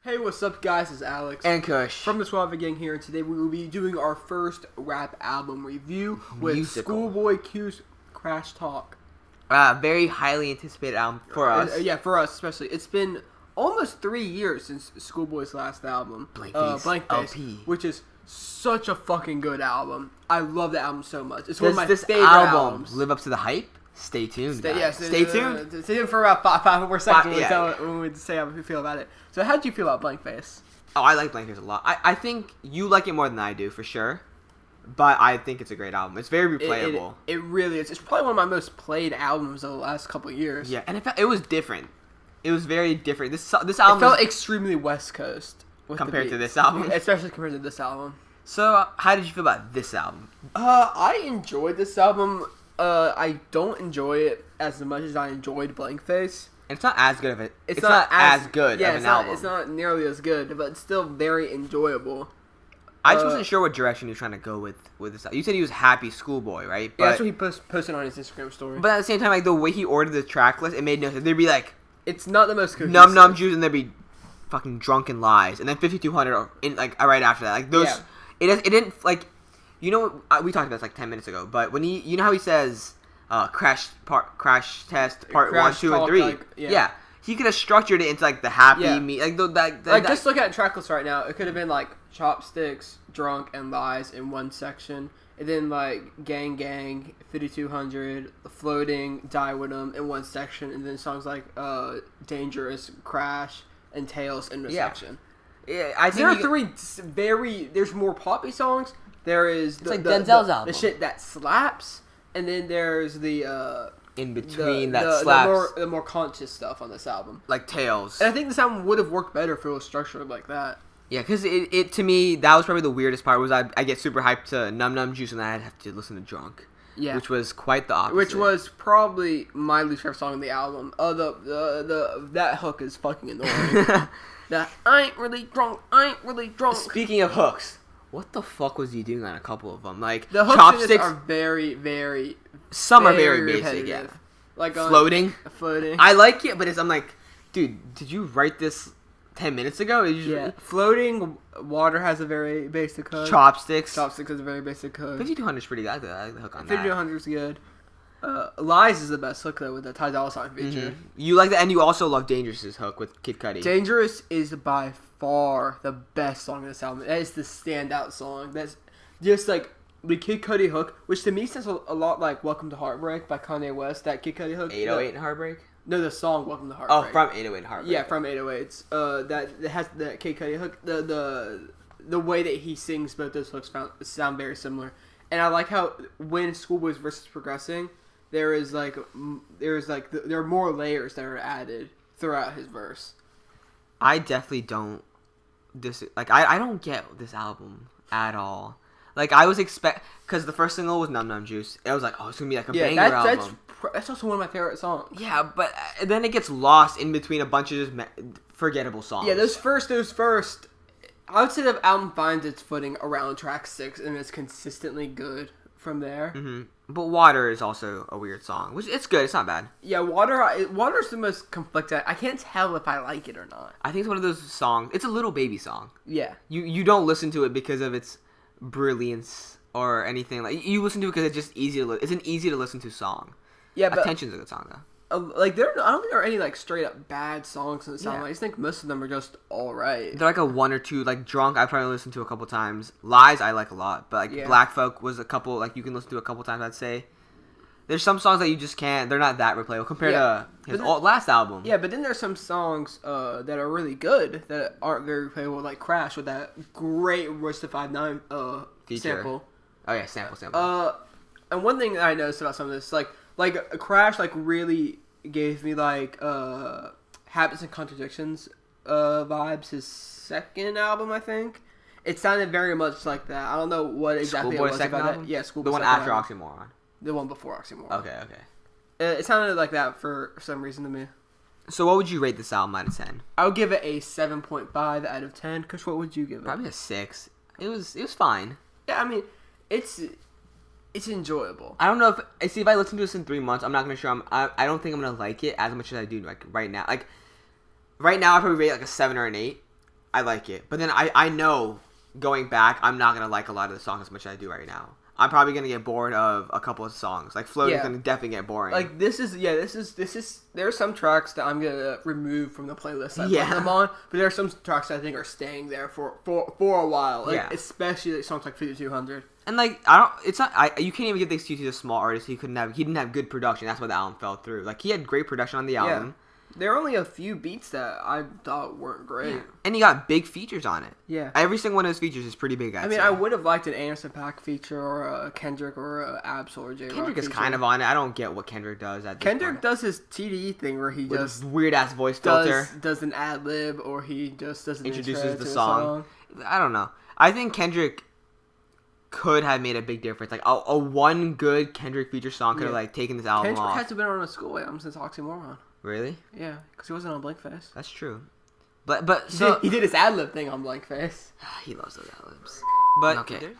Hey, what's up, guys? It's Alex and Kush from the Suave gang here, and today we will be doing our first rap album review with ScHoolboy Q's CrasH Talk. Very highly anticipated album for us. Yeah, for us especially. It's been almost 3 years since ScHoolboy's last album, Blank Face, LP, which is such a fucking good album. I love that album so much. It's one of my this favorite albums. Live up to the hype? Stay tuned. Stay tuned. Stay tuned for about five more seconds when we say how we feel about it. So, how did you feel about Blank Face? Oh, I like Blank Face a lot. I think you like it more than I do, for sure. But I think it's a great album. It's very replayable. It really is. It's probably one of my most played albums of the last couple of years. Yeah, and it was different. It was very different. This album felt extremely West Coast compared to this album, especially compared to this album. So, how did you feel about this album? I enjoyed this album. I don't enjoy it as much as I enjoyed Blank Face. It's not as good of it. It's not as good of an album. It's not nearly as good, but it's still very enjoyable. I just wasn't sure what direction he was trying to go with this. You said he was happy ScHoolboy, right? But, yeah, that's what he posted on his Instagram story. But at the same time, like the way he ordered the track list, it made no sense. There'd be like, it's not the most cohesive. Num Num Juice, and there'd be fucking Drunken Lies, and then 5200 in like right after that. Like those, it didn't like, you know, we talked about this like 10 minutes ago. But when you know how he says, crash test part 1, 2, and 3. Yeah. He could have structured it into like the happy just look at track list right now. It could have been like Chopsticks, Drunk, and Lies in one section, and then like Gang Gang, 5200, Floating, Die With 'Em in one section, and then songs like Dangerous, CrasH, and Tails in the section. Yeah, I think there are there's more poppy songs. There is it's like Denzel's album, the shit that slaps, and then there's the in between that slaps, the more conscious stuff on this album, like Tails. And I think this album would have worked better if it was structured like that. Yeah, because it to me, that was probably the weirdest part. Was I get super hyped to Num Num Juice, and then I'd have to listen to Drunk. Yeah, which was quite the opposite. Which was probably my least favorite song on the album. That hook is fucking annoying. That I ain't really drunk. Speaking of hooks, what the fuck was he doing on a couple of them? Like the hooks Chopsticks are very, very. Some are very basic. Yeah, like floating. I like it, but I'm like, dude, did you write this 10 minutes ago? Floating. Water has a very basic hook. Chopsticks has5200 is pretty good. I like the hook on that. 5200 is good. Lies is the best hook though with the Ty Dolla $ign feature. Mm-hmm. You like that, and you also love Dangerous's hook with Kid Cudi. Dangerous is by far the best song in this album. That is the standout song. That's just like the Kid Cudi hook, which to me sounds a lot like "Welcome to Heartbreak" by Kanye West. That Kid Cudi hook. 808 and Heartbreak. No, the song "Welcome to Heartbreak." Oh, from 808 and Heartbreak. Yeah, from 808s. That it has that Kid Cudi hook. The way that he sings both those hooks sound very similar, and I like how when ScHoolboy's verse is progressing, there are more layers that are added throughout his verse. I definitely don't I don't get this album at all. Like I was because the first single was Num Num Juice. I was like, oh, it's gonna be like a banger album. That's also one of my favorite songs. Yeah, but then it gets lost in between a bunch of just forgettable songs. Yeah, those first. I would say the album finds its footing around track 6, and it's consistently good from there. Mm-hmm. But Water is also a weird song, which it's good. It's not bad. Yeah, Water's the most conflicted. I can't tell if I like it or not. I think it's one of those songs. It's a little baby song. Yeah. You don't listen to it because of its brilliance or anything. Like you listen to it because it's just it's an easy to listen to song. Yeah, but Attention's a good song though. I don't think there are any like straight up bad songs in the sound. I just think most of them are just all right. They're like a 1 or 2. Like Drunk, I probably listened to a couple times. Lies, I like a lot, but like Black Folk was a couple. Like you can listen to a couple times. I'd say there's some songs that you just can't. They're not that replayable compared to his last album. Yeah, but then there's some songs that are really good that aren't very replayable, like CrasH with that great Royce da 5'9" sample. Oh yeah, sample. And one thing that I noticed about some of this, like CrasH, like really gave me like Habits and Contradictions vibes. His second album, I think, it sounded very much like that. I don't know what exactly it was about album? that. Yeah, ScHoolboy. The one after Oxymoron. The one before Oxymoron. Okay. It sounded like that for some reason to me. So what would you rate this album out of 10? I would give it a 7.5 out of 10. Kush, what would you give it? Probably a 6. It was fine. Yeah, I mean, it's enjoyable. I don't know if I listen to this in 3 months, I'm not gonna sure. I don't think I'm gonna like it as much as I do like right now. Like right now, I probably rate it like a 7 or an 8. I like it. But then I know going back, I'm not gonna like a lot of the songs as much as I do right now. I'm probably gonna get bored of a couple of songs. Like Floating's gonna definitely get boring. Like this is. There are some tracks that I'm gonna remove from the playlist I put them on, but there are some tracks that I think are staying there for a while. Like especially like songs like 5200. And like you can't even get the excuse he's a small artist. He didn't have good production. That's why the album fell through. Like he had great production on the album. Yeah. There are only a few beats that I thought weren't great. Yeah. And he got big features on it. Yeah. Every single one of his features is pretty big, I'd say. I would have liked an Anderson .Paak feature or a Kendrick or a Absol or J-Rock Kendrick is feature. kind of on it. I don't get what Kendrick does at this Kendrick point. does his TDE thing where he with just... weird-ass voice filter. Does an ad-lib or he just does an introduces the song. I don't know. I think Kendrick could have made a big difference. Like a one good Kendrick feature song could have like taken this album Kendrick off. hasn't been on a ScHoolboy album since Oxymoron. Really? Yeah, because he wasn't on Blankface. That's true. But so he did his ad-lib thing on Blankface. He loves those ad-libs. But okay.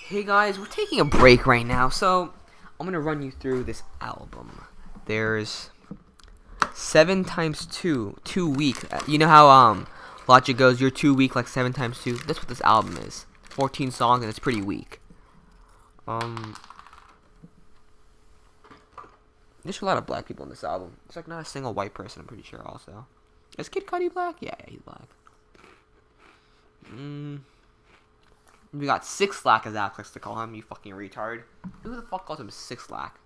Hey guys, we're taking a break right now, so I'm gonna run you through this album. There's 7 times 2, 2 week. You know how Logic goes, you're 2 week like 7 times 2. That's what this album is. 14 songs and it's pretty weak. There's a lot of black people in this album. There's like not a single white person, I'm pretty sure also. Is Kid Cudi black? Yeah, he's black. We got Six Lack as Alex likes to call him, you fucking retard. Who the fuck calls him Six Lack?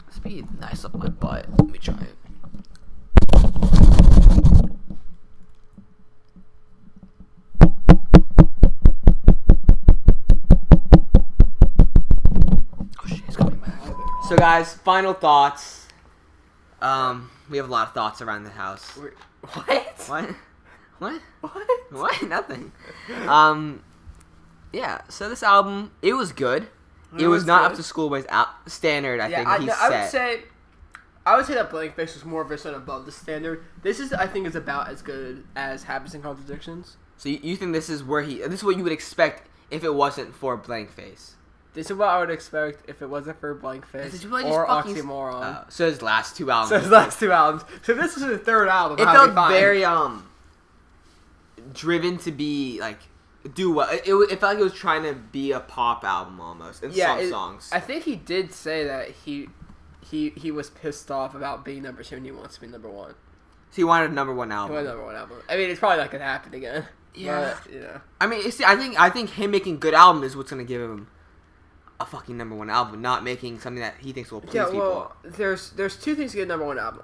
Let's be nice up my butt. Let me try it. So guys, final thoughts. We have a lot of thoughts around the house. What? What? Nothing. Yeah. So this album, it was good. It was not up to ScHoolboy's standard. I think he set. I would say that Blankface was more of a set above the standard. This is, I think, is about as good as Habits and Contradictions. So you think this is where this is what you would expect if it wasn't for Blankface? This is what I would expect if it wasn't for Blankface or Oxymoron. So his last two albums. So this is the third album. It felt very driven to be like do what it felt like it was trying to be a pop album almost in some songs. I think he did say that he was pissed off about being number 2 and he wants to be number 1. So he wanted a number 1 album. He wanted a number 1 album. I mean, it's probably not gonna happen again. Yeah. But, you know. I mean, see, I think him making good album is what's gonna give him a fucking number 1 album, not making something that he thinks will please people. Well, there's 2 things to get a number 1 album.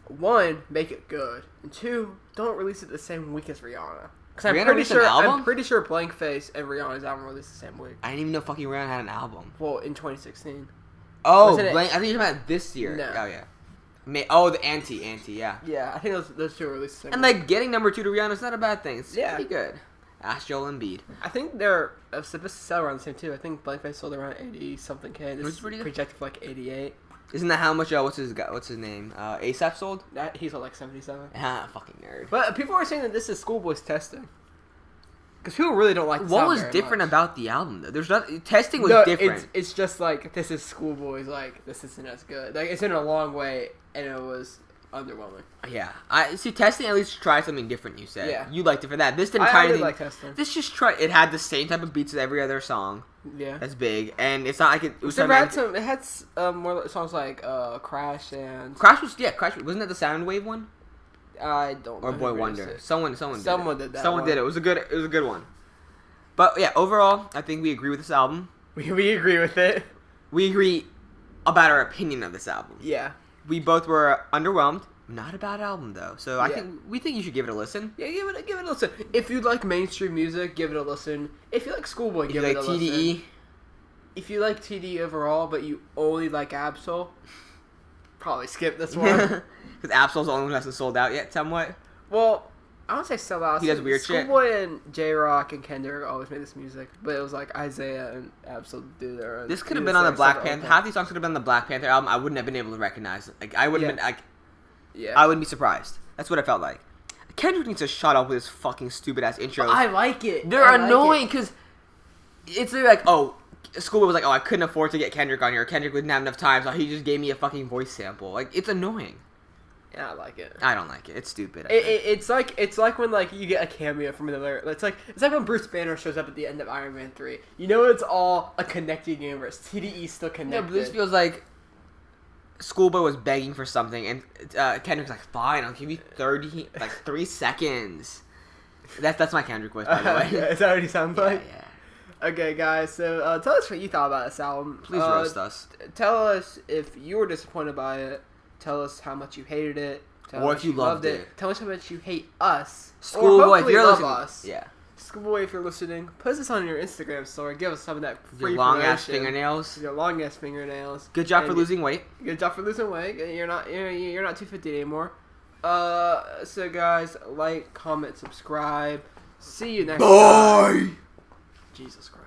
1, make it good, and 2, don't release it the same week as Rihanna. Because I'm pretty sure Blankface and Rihanna's album released the same week. I didn't even know fucking Rihanna had an album. Well, in 2016. Oh, I think you're talking about this year. No. Oh yeah. The anti, yeah. Yeah, I think those 2 released the same and week. like getting number 2 to Rihanna is not a bad thing. It's pretty good. Ask Joel Embiid. I think they're supposed to sell around the same too. I think Blankface sold around 80-something K. This is projected for like 88. Isn't that how much? What's his name? ASAP sold? He sold like 77. Fucking nerd. But people are saying that this is ScHoolboy's testing. Because people really don't like. What was different about the album though? There's not testing was different. It's just like this is ScHoolboy's like this isn't as good. Like it's in a long way and it was underwhelming. Yeah, I see. Testing at least tried something different. You said, yeah, you liked it for that. This didn't try anything. Like testing. This just It had the same type of beats as every other song. Yeah, that's big, and it's not like it was. It had more songs like CrasH and CrasH wasn't that the Soundwave one? I don't. Or Boy Wonder. Someone did that. Someone did it. It was a good one. But yeah, overall, I think we agree with this album. We agree with it. We agree about our opinion of this album. Yeah. We both were underwhelmed. Not a bad album though. So we think you should give it a listen. Yeah, give it a listen. If you like mainstream music, give it a listen. If you like ScHoolboy, give it a listen. TDE. If you like TDE overall, but you only like Absol, probably skip this one. Because Absol's the only one who hasn't sold out yet, somewhat. Well, I don't say sell out. He does weird shit. ScHoolboy and J-Rock and Kendrick always made this music, but it was like Isaiah and Absol do their own. This could have been on the Black Panther. Half these songs could have been on the Black Panther album. I wouldn't have been able to recognize it. Like I wouldn't have been like. Yeah. I wouldn't be surprised. That's what I felt like. Kendrick needs to shut up with his fucking stupid ass intros. I like it. They're annoying because it's like, ScHoolboy was like, I couldn't afford to get Kendrick on here. Kendrick wouldn't have enough time, so he just gave me a fucking voice sample. Like, it's annoying. Yeah, I like it. I don't like it. It's stupid. It's like when like you get a cameo from another. It's like when Bruce Banner shows up at the end of Iron Man 3. You know it's all a connected universe. TDE's still connected. Yeah, but this feels like ScHoolboy was begging for something, and Kendrick's like, "Fine, I'll give you 3 seconds." That's my Kendrick voice, by the way. Is that what he sounds like? Yeah. Okay, guys. So tell us what you thought about this album. Please roast us. Tell us if you were disappointed by it. Tell us how much you hated it. Tell or us if you loved it. Tell us how much you hate us. ScHoolboy, if you're listening. Us. Yeah. ScHoolboy, if you're listening, post this on your Instagram story. Give us some of that free your long ass fingernails. Your long ass fingernails. Good job for losing weight. Good job for losing weight. You're not 250 anymore. So guys, like, comment, subscribe. See you next time. Bye. Jesus Christ.